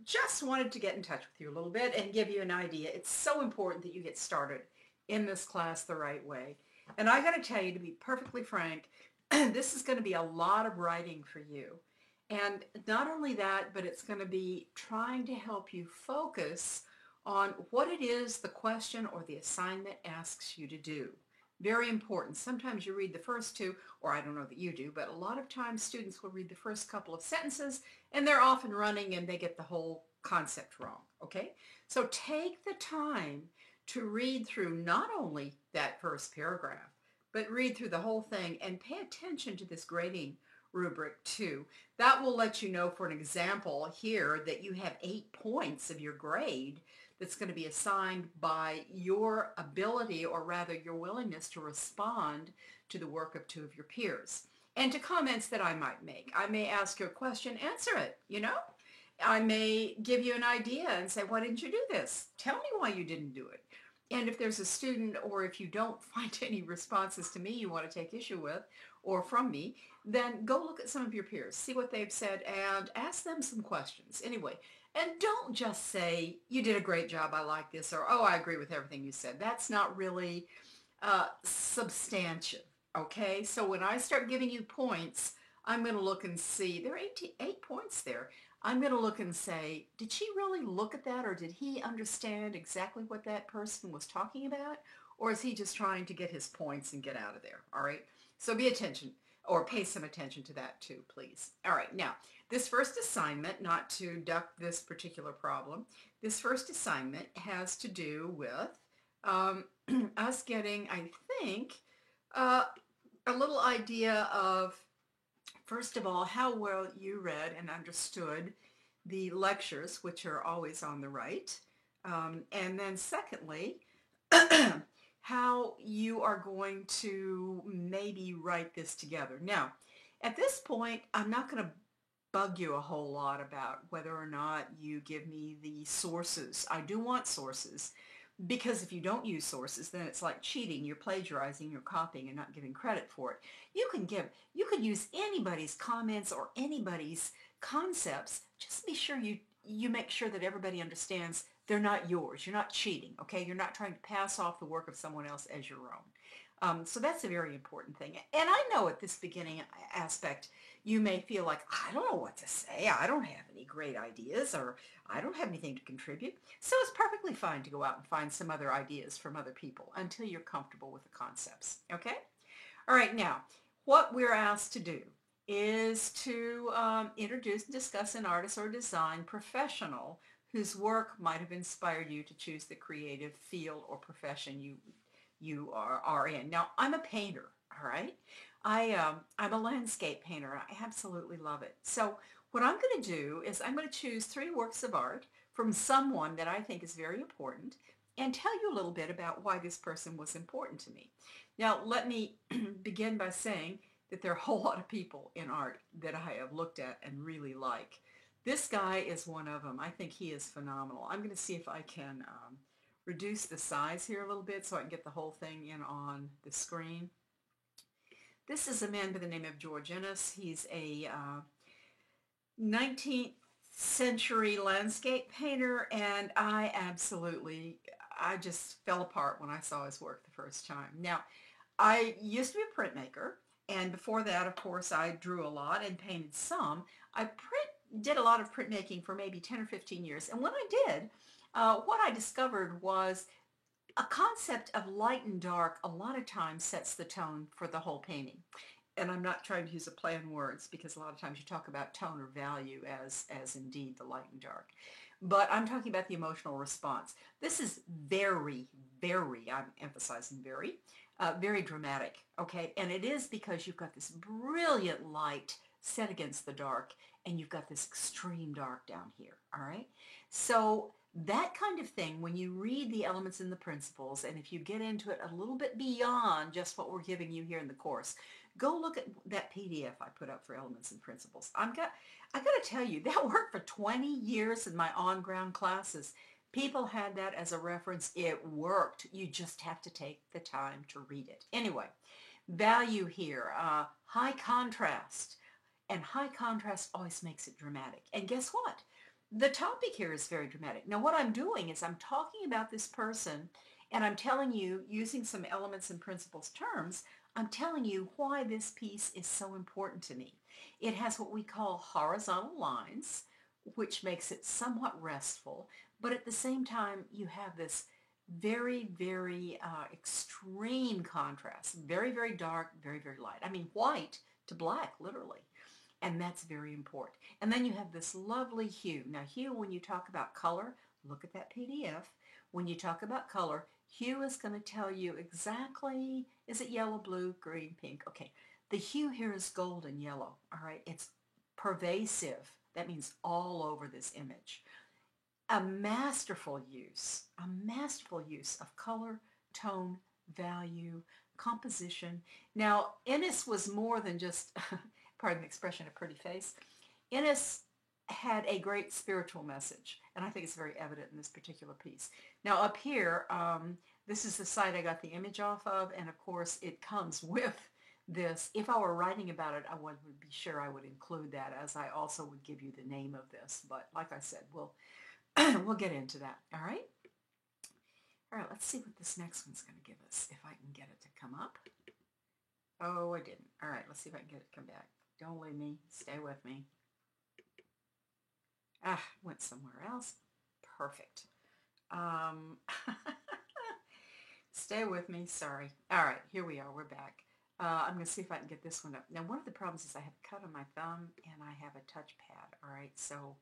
Just wanted to get in touch with you a little bit and give you an idea. It's so important that you get started in this class the right way. And I got to tell you, to be perfectly frank, this is going to be a lot of writing for you. And not only that, but it's going to be trying to help you focus on what it is the question or the assignment asks you to do. Very important. Sometimes you read the first two, or I don't know that you do, but a lot of times students will read the first couple of sentences and they're off and running and they get the whole concept wrong, okay? So take the time to read through not only that first paragraph, but read through the whole thing and pay attention to this grading rubric too. That will let you know, for an example here, that you have 8 points of your grade that's going to be assigned by your ability, or rather your willingness, to respond to the work of 2 of your peers and to comments that I might make. I may ask you a question, answer it, I may give you an idea and say, why didn't you do this? Tell me why you didn't do it. And if there's a student, or if you don't find any responses to me you want to take issue with or from me, then go look at some of your peers, see what they've said, and ask them some questions. Anyway, and don't just say, you did a great job, I like this, or, oh, I agree with everything you said. That's not really substantive, okay? So when I start giving you points, I'm going to look and see, there are 8 points there. I'm going to look and say, did she really look at that, or did he understand exactly what that person was talking about? Or is he just trying to get his points and get out of there? All right. So be attention, or pay some attention to that too, please. All right. Now, this first assignment, not to duck this particular problem, this first assignment has to do with um, us getting, I think, uh, a little idea of, first of all, how well you read and understood the lectures, which are always on the right. And then secondly, how you are going to maybe write this together. Now, at this point, I'm not going to bug you a whole lot about whether or not you give me the sources. I do want sources, because if you don't use sources, then it's like cheating. You're plagiarizing, you're copying, and not giving credit for it. You could use anybody's comments or anybody's concepts. Just be sure you make sure that everybody understands they're not yours. You're not cheating, okay? You're not trying to pass off the work of someone else as your own. So that's a very important thing. And I know at this beginning aspect, you may feel like, I don't know what to say. I don't have any great ideas, or I don't have anything to contribute. So it's perfectly fine to go out and find some other ideas from other people until you're comfortable with the concepts. Okay? All right, now, what we're asked to do is to introduce and discuss an artist or design professional whose work might have inspired you to choose the creative field or profession you are in. Now, I'm a painter, all right? I'm a landscape painter. I absolutely love it. So what I'm going to do is I'm going to choose 3 works of art from someone that I think is very important and tell you a little bit about why this person was important to me. Now, let me begin by saying that there are a whole lot of people in art that I have looked at and really like. This guy is one of them. I think he is phenomenal. I'm going to see if I can reduce the size here a little bit so I can get the whole thing in on the screen. This is a man by the name of George Ennis. He's a 19th century landscape painter, and I just fell apart when I saw his work the first time. Now, I used to be a printmaker, and before that, of course, I drew a lot and painted some. Did a lot of printmaking for maybe 10 or 15 years, and when I did, what I discovered was a concept of light and dark a lot of times sets the tone for the whole painting. And I'm not trying to use a play on words, because a lot of times you talk about tone or value as indeed the light and dark. But I'm talking about the emotional response. This is I'm emphasizing very dramatic, okay? And it is because you've got this brilliant light set against the dark, and you've got this extreme dark down here, all right? So that kind of thing, when you read the elements and the principles, and if you get into it a little bit beyond just what we're giving you here in the course, go look at that PDF I put up for elements and principles. I got to tell you, that worked for 20 years in my on-ground classes. People had that as a reference. It worked. You just have to take the time to read it. Anyway, value here, high contrast. And high contrast always makes it dramatic. And guess what? The topic here is very dramatic. Now, what I'm doing is I'm talking about this person and I'm telling you, using some elements and principles terms, I'm telling you why this piece is so important to me. It has what we call horizontal lines, which makes it somewhat restful, but at the same time, you have this very extreme contrast. Very, very dark, very, very light. I mean, white to black, literally. And that's very important. And then you have this lovely hue. Now, hue, when you talk about color, look at that PDF. When you talk about color, hue is going to tell you exactly, is it yellow, blue, green, pink? Okay. The hue here is golden yellow. All right. It's pervasive. That means all over this image. A masterful use of color, tone, value, composition. Now, Ennis was more than just, pardon the expression, a pretty face. Ennis had a great spiritual message, and I think it's very evident in this particular piece. Now, up here, this is the site I got the image off of, and of course, it comes with this. If I were writing about it, I would be sure I would include that, as I also would give you the name of this. But like I said, we'll get into that. All right. All right. Let's see what this next one's going to give us. If I can get it to come up. Oh, I didn't. All right. Let's see if I can get it to come back. Don't leave me. Stay with me. Went somewhere else. Perfect. Um, Stay with me. Sorry. All right. Here we are. We're back. I'm going to see if I can get this one up. Now, one of the problems is I have a cut on my thumb and I have a touchpad. All right. So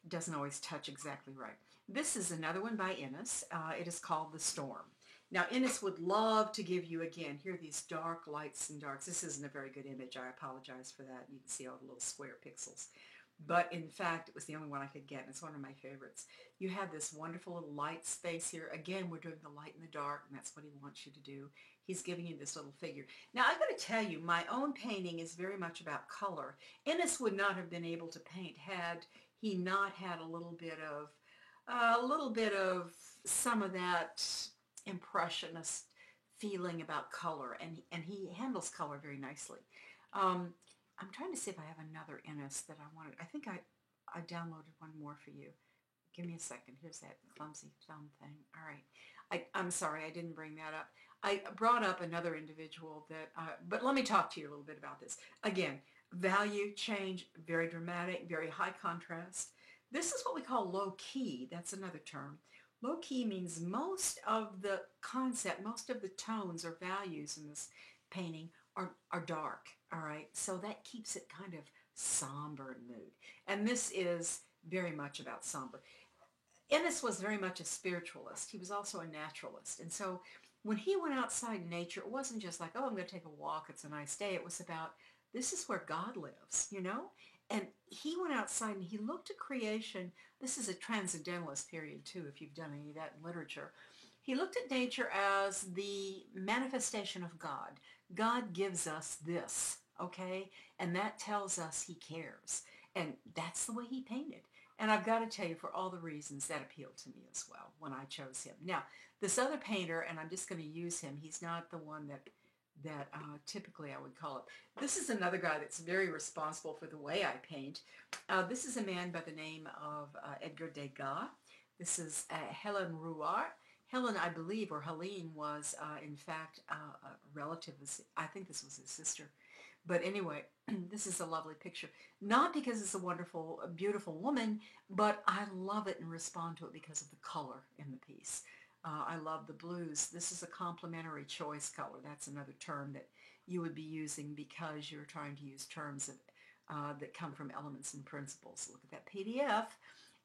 it doesn't always touch exactly right. This is another one by Ennis. It is called The Storm. Now, Ennis would love to give you, again, here are these dark lights and darks. This isn't a very good image. I apologize for that. You can see all the little square pixels. But in fact, it was the only one I could get, and it's one of my favorites. You have this wonderful little light space here. Again, we're doing the light and the dark, and that's what he wants you to do. He's giving you this little figure. Now, I've got to tell you, my own painting is very much about color. Ennis would not have been able to paint had he not had a little bit of some of that impressionist feeling about color, and he handles color very nicely. Um, I'm trying to see if I have another Ennis that I wanted. I think I downloaded one more for you. Give me a second. Here's that clumsy thumb thing. All right. I'm sorry, I didn't bring that up. I brought up another individual that, but let me talk to you a little bit about this. Again, value change, very dramatic, very high contrast. This is what we call low key. That's another term. Low key means most of the concept, most of the tones or values in this painting are dark, all right? So that keeps it kind of somber in mood. And this is very much about somber. Ennis was very much a spiritualist. He was also a naturalist. And so when he went outside in nature, it wasn't just like, oh, I'm going to take a walk. It's a nice day. It was about, this is where God lives, you know? And he went outside and he looked at creation. This is a transcendentalist period, too, if you've done any of that in literature. He looked at nature as the manifestation of God. God gives us this, okay? And that tells us he cares. And that's the way he painted. And I've got to tell you, for all the reasons, that appealed to me as well when I chose him. Now, this other painter, and I'm just going to use him, he's not the one that typically I would call it. This is another guy that's very responsible for the way I paint. This is a man by the name of Edgar Degas. This is Helen Ruart. Helen, I believe, or Helene, was in fact a relative. I think this was his sister. But anyway, this is a lovely picture. Not because it's a wonderful, beautiful woman, but I love it and respond to it because of the color in the piece. I love the blues. This is a complementary choice color. That's another term that you would be using because you're trying to use terms that come from elements and principles. Look at that PDF.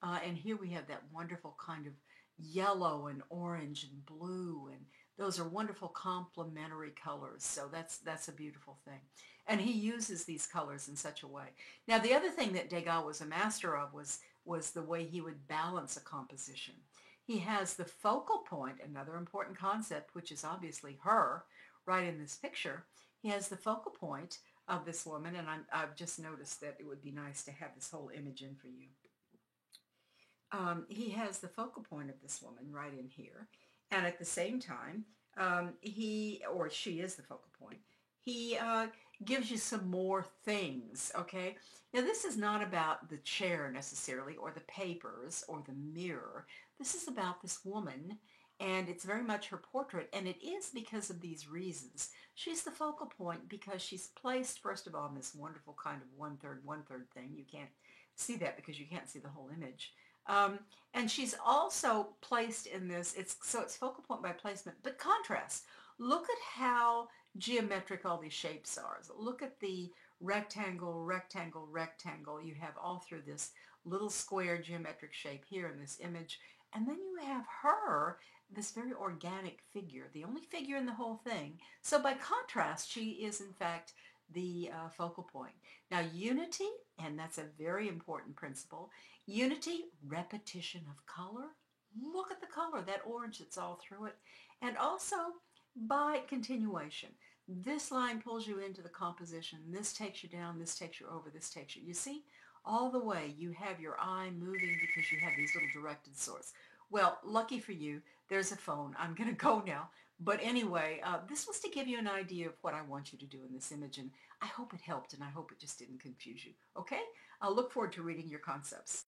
And here we have that wonderful kind of yellow and orange and blue, and those are wonderful complementary colors. So that's a beautiful thing. And he uses these colors in such a way. Now, the other thing that Degas was a master of was the way he would balance a composition. He has the focal point, another important concept, which is obviously her, right in this picture. He has the focal point of this woman, and I've just noticed that it would be nice to have this whole image in for you. He has the focal point of this woman right in here, and at the same time, he or she is the focal point. He gives you some more things, okay? Now, this is not about the chair necessarily, or the papers, or the mirror. This is about this woman, and it's very much her portrait, and it is because of these reasons. She's the focal point because she's placed, first of all, in this wonderful kind of one-third, one-third thing. You can't see that because you can't see the whole image. Um, and she's also placed in this, so it's focal point by placement, but contrast. Look at how geometric all these shapes are. So look at the rectangle, rectangle, rectangle you have all through this little square geometric shape here in this image. And then you have her, this very organic figure, the only figure in the whole thing. So by contrast, she is in fact the focal point. Now unity, and that's a very important principle, unity, repetition of color. Look at the color, that orange that's all through it. And also by continuation. This line pulls you into the composition. This takes you down, this takes you over, this takes you. You see, all the way you have your eye moving because you have these little directed sorts. Well, lucky for you, there's a phone. I'm going to go now. But anyway, this was to give you an idea of what I want you to do in this image, and I hope it helped, and I hope it just didn't confuse you. Okay? I'll look forward to reading your concepts.